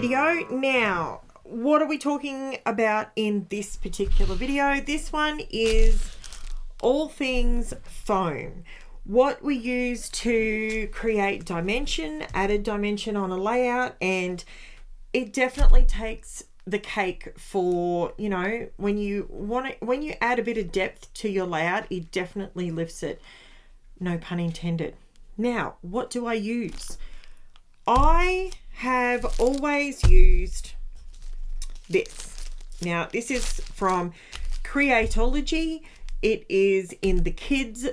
video. Now, what are we talking about in this particular video? This one is all things foam. What we use to create dimension, added dimension on a layout, and it definitely takes the cake for, you know, when you add a bit of depth to your layout, it definitely lifts it. No pun intended. Now, what do I use? I have always used this. Now, this is from Creatology. It is in the kids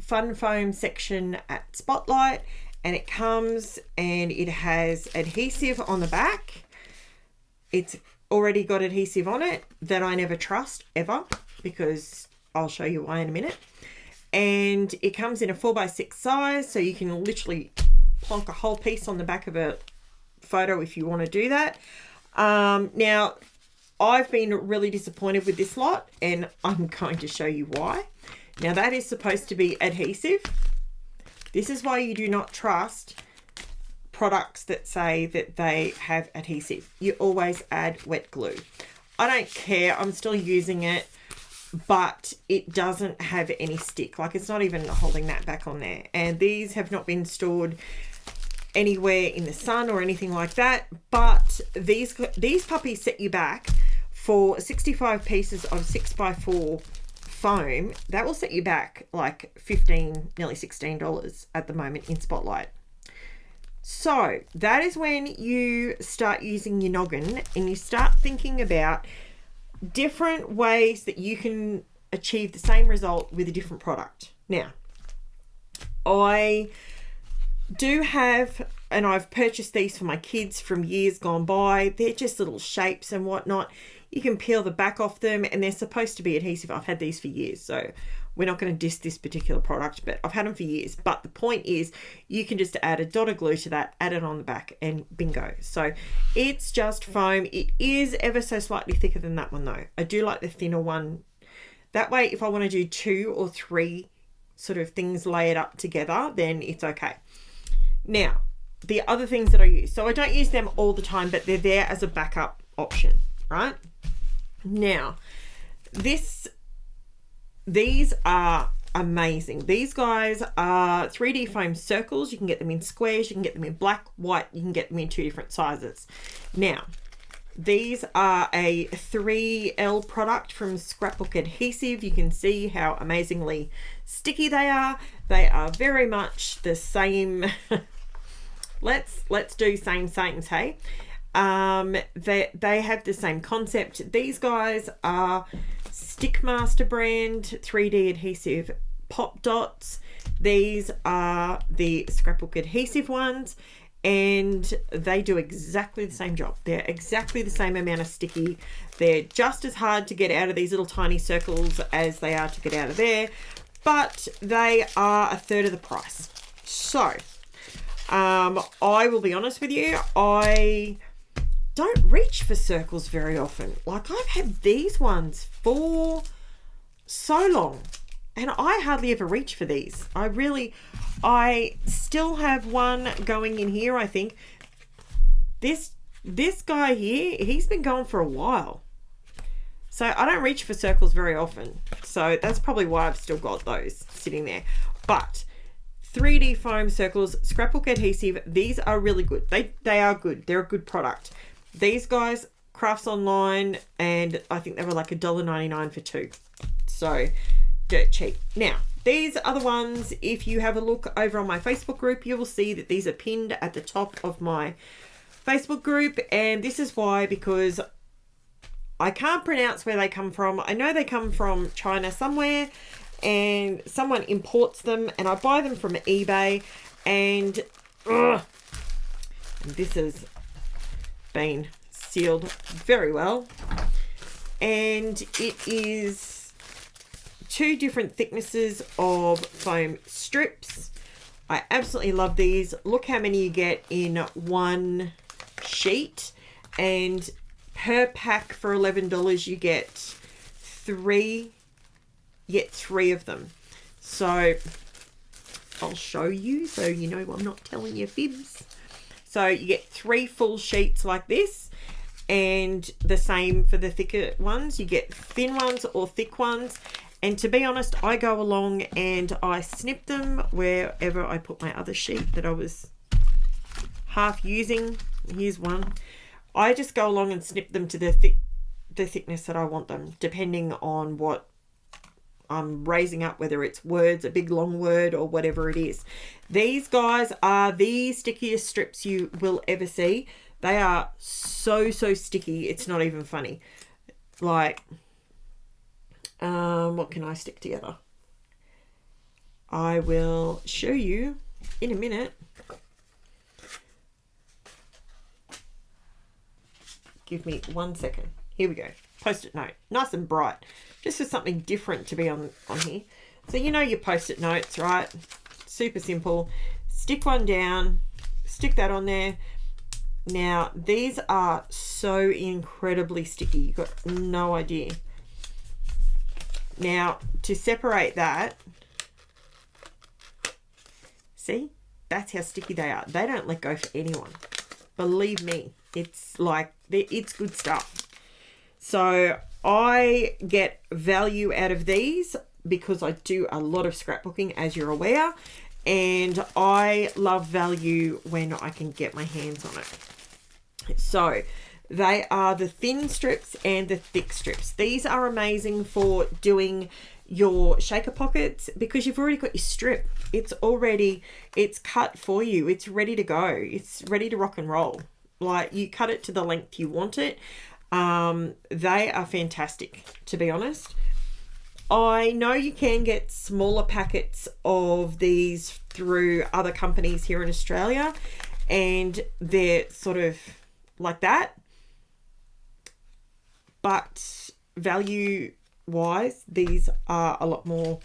fun foam section at Spotlight, and it comes and it has adhesive on the back. It's already got adhesive on it that I never trust ever, because I'll show you why in a minute. And it comes in a 4x6 size, so you can literally plonk a whole piece on the back of a photo if you want to do that. Now, I've been really disappointed with this lot, and I'm going to show you why. Now, that is supposed to be adhesive. This is why you do not trust products that say that they have adhesive. You always add wet glue. I don't care. I'm still using it, but it doesn't have any stick. Like, it's not even holding that back on there. And these have not been stored anywhere in the sun or anything like that. But these puppies set you back for 65 pieces of 6x4 foam. That will set you back like $15, nearly $16 at the moment in Spotlight. So that is when you start using your noggin and you start thinking about different ways that you can achieve the same result with a different product. Now, I do have, and I've purchased these for my kids from years gone by. They're just little shapes and whatnot. You can peel the back off them, and they're supposed to be adhesive. I've had these for years, so we're not going to diss this particular product, but I've had them for years. But the point is, you can just add a dot of glue to that, add it on the back, and bingo. So it's just foam. It is ever so slightly thicker than that one, though. I do like the thinner one. That way, if I want to do 2 or 3 sort of things layered up together, then it's okay. Now, the other things that I use. So I don't use them all the time, but they're there as a backup option, right? Now, these are amazing. These guys are 3D foam circles. You can get them in squares, you can get them in black, white, you can get them in 2 different sizes. Now, these are a 3L product from Scrapbook Adhesive. You can see how amazingly sticky they are. They are very much the same. Let's do sames, hey? They have the same concept. These guys are Stickmaster brand 3D adhesive pop dots. These are the Scrapbook adhesive ones, and they do exactly the same job. They're exactly the same amount of sticky. They're just as hard to get out of these little tiny circles as they are to get out of there, but they are 1/3 of the price. So I will be honest with you, I don't reach for circles very often. Like, I've had these ones for so long, and I hardly ever reach for these. I still have one going in here, I think. This guy here, he's been going for a while. So I don't reach for circles very often. So that's probably why I've still got those sitting there. But 3D foam circles, Scrapbook adhesive, these are really good. They are good. They're a good product. These guys, Crafts Online, and I think they were like $1.99 for 2. So dirt cheap. Now, these are the ones, if you have a look over on my Facebook group, you will see that these are pinned at the top of my Facebook group. And this is why, because I can't pronounce where they come from. I know they come from China somewhere, and someone imports them, and I buy them from eBay, and this has been sealed very well, and it is 2 different thicknesses of foam strips. I absolutely love these. Look how many you get in one sheet, and per pack for $11 you get 3 of them. So I'll show you so you know I'm not telling you fibs. So you get 3 full sheets like this, and the same for the thicker ones. You get thin ones or thick ones. And to be honest, I go along and I snip them wherever I put my other sheet that I was half using. Here's one. I just go along and snip them to the thickness that I want them, depending on what I'm raising up, whether it's words, a big long word, or whatever it is. These guys are the stickiest strips you will ever see. They are so sticky, it's not even funny. Like, what can I stick together? I will show you in a minute. Give me 1 second. Here we go. Post-it note. Nice and bright. Just for something different to be on here. So you know your post-it notes, right? Super simple. Stick one down. Stick that on there. Now, these are so incredibly sticky. You've got no idea. Now, to separate that, see? That's how sticky they are. They don't let go for anyone. Believe me. It's like, it's good stuff. So I get value out of these because I do a lot of scrapbooking, as you're aware, and I love value when I can get my hands on it. So they are the thin strips and the thick strips. These are amazing for doing your shaker pockets because you've already got your strip. It's cut for you. It's ready to go. It's ready to rock and roll. Like, you cut it to the length you want it. They are fantastic, to be honest. I know you can get smaller packets of these through other companies here in Australia, and they're sort of like that. But value wise, these are a lot more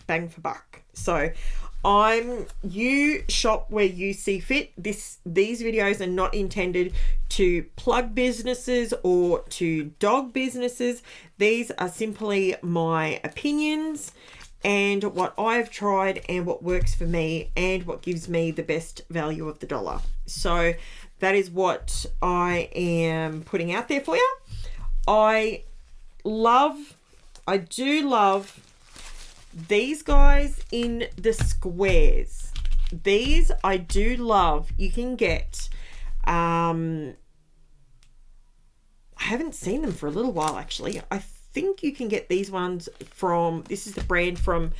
bang for buck. So you shop where you see fit. These videos are not intended to plug businesses or to dog businesses. These are simply my opinions and what I've tried and what works for me and what gives me the best value of the dollar. So that is what I am putting out there for you. I do love these guys in the squares. These I do love. You can get, I haven't seen them for a little while actually. I think you can get these ones from, this is the brand from,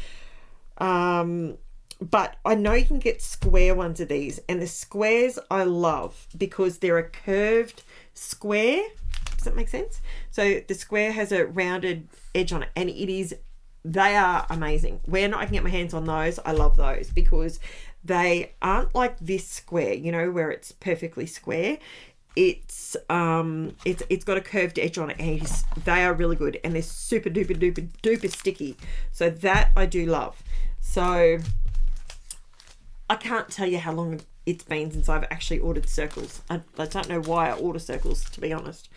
but I know you can get square ones of these, and the squares I love because they're a curved square. Does that make sense? So the square has a rounded edge on it, and they are amazing. When I can get my hands on those, I love those because they aren't like this square, you know, where it's perfectly square. It's got a curved edge on it, and they are really good, and they're super duper sticky. So that I do love. So I can't tell you how long it's been since I've actually ordered circles. I don't know why I order circles, to be honest,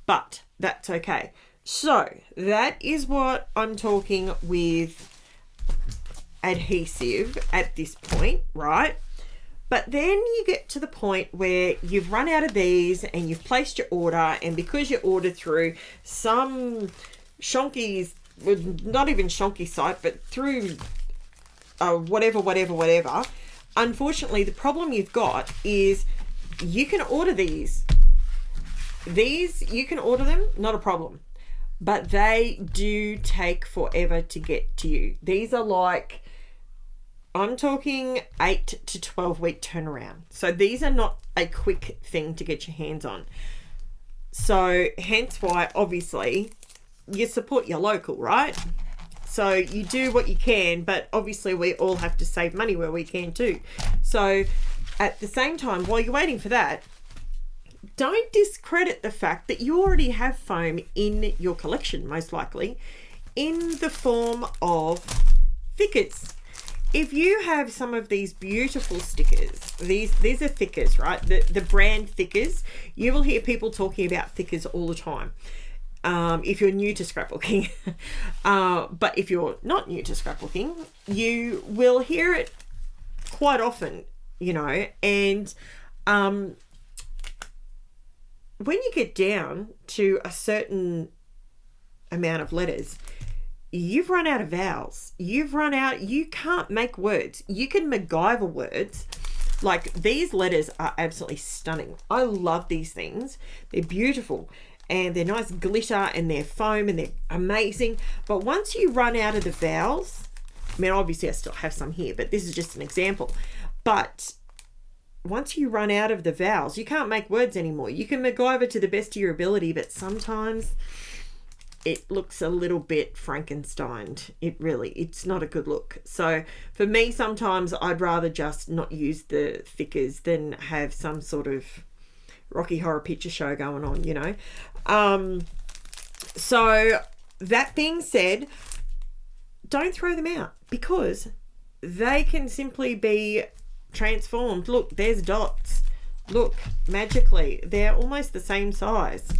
but that's okay. So that is what I'm talking with adhesive at this point, right? But then you get to the point where you've run out of these and you've placed your order, and because you ordered through some shonky's, not even shonky site, but through whatever, unfortunately the problem you've got is you can order these. You can order them, not a problem. But they do take forever to get to you. These are like, I'm talking 8 to 12 week turnaround. So these are not a quick thing to get your hands on. So hence why, obviously, you support your local, right? So you do what you can, but obviously we all have to save money where we can too. So at the same time, while you're waiting for that, don't discredit the fact that you already have foam in your collection, most likely, in the form of thickers. If you have some of these beautiful stickers, these are thickers, right? The brand thickers. You will hear people talking about thickers all the time. If you're new to scrapbooking, but if you're not new to scrapbooking, you will hear it quite often, you know, and when you get down to a certain amount of letters, you've run out of vowels. You can't make words. You can MacGyver words. Like, these letters are absolutely stunning. I love these things. They're beautiful and they're nice glitter and they're foam and they're amazing. But once you run out of the vowels, I mean, obviously I still have some here, but this is just an example. But once you run out of the vowels, you can't make words anymore. You can MacGyver to the best of your ability, but sometimes it looks a little bit Frankensteined. It's not a good look. So for me, sometimes I'd rather just not use the thickers than have some sort of Rocky Horror Picture Show going on, you know. So that being said, don't throw them out, because they can simply be transformed. Look, there's dots. Look, magically, they're almost the same size.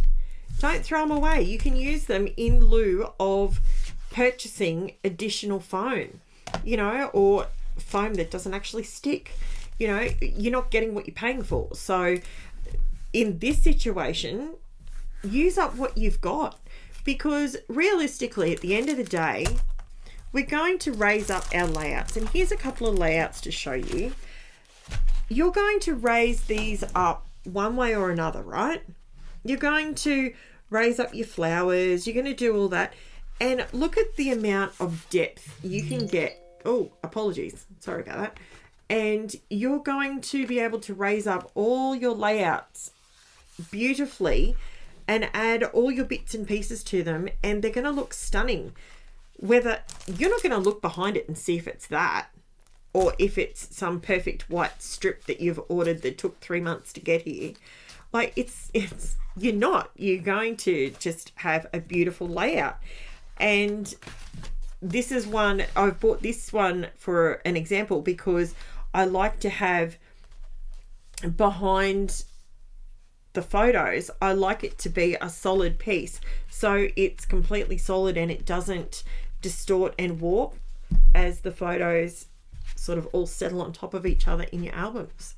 Don't throw them away. You can use them in lieu of purchasing additional foam, you know, or foam that doesn't actually stick. You know, you're not getting what you're paying for. So in this situation, use up what you've got, because realistically, at the end of the day, we're going to raise up our layouts. And here's a couple of layouts to show you. You're going to raise these up one way or another, right? You're going to raise up your flowers. You're going to do all that. And look at the amount of depth you can get. Oh, apologies. Sorry about that. And you're going to be able to raise up all your layouts beautifully and add all your bits and pieces to them. And they're going to look stunning. Whether you're not going to look behind it and see if it's that, or if it's some perfect white strip that you've ordered that took 3 months to get here. Like, you're going to just have a beautiful layout. And this is one, I've bought this one for an example because I like to have behind the photos, I like it to be a solid piece. So it's completely solid and it doesn't distort and warp as the photos sort of all settle on top of each other in your albums.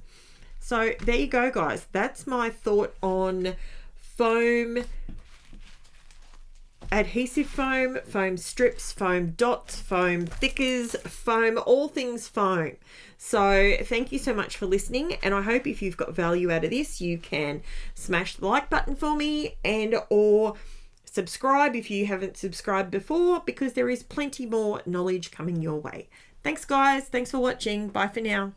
So there you go, guys. That's my thought on foam, adhesive foam, foam strips, foam dots, foam thickers, foam, all things foam. So thank you so much for listening, and I hope if you've got value out of this, you can smash the like button for me and or subscribe if you haven't subscribed before, because there is plenty more knowledge coming your way. Thanks, guys. Thanks for watching. Bye for now.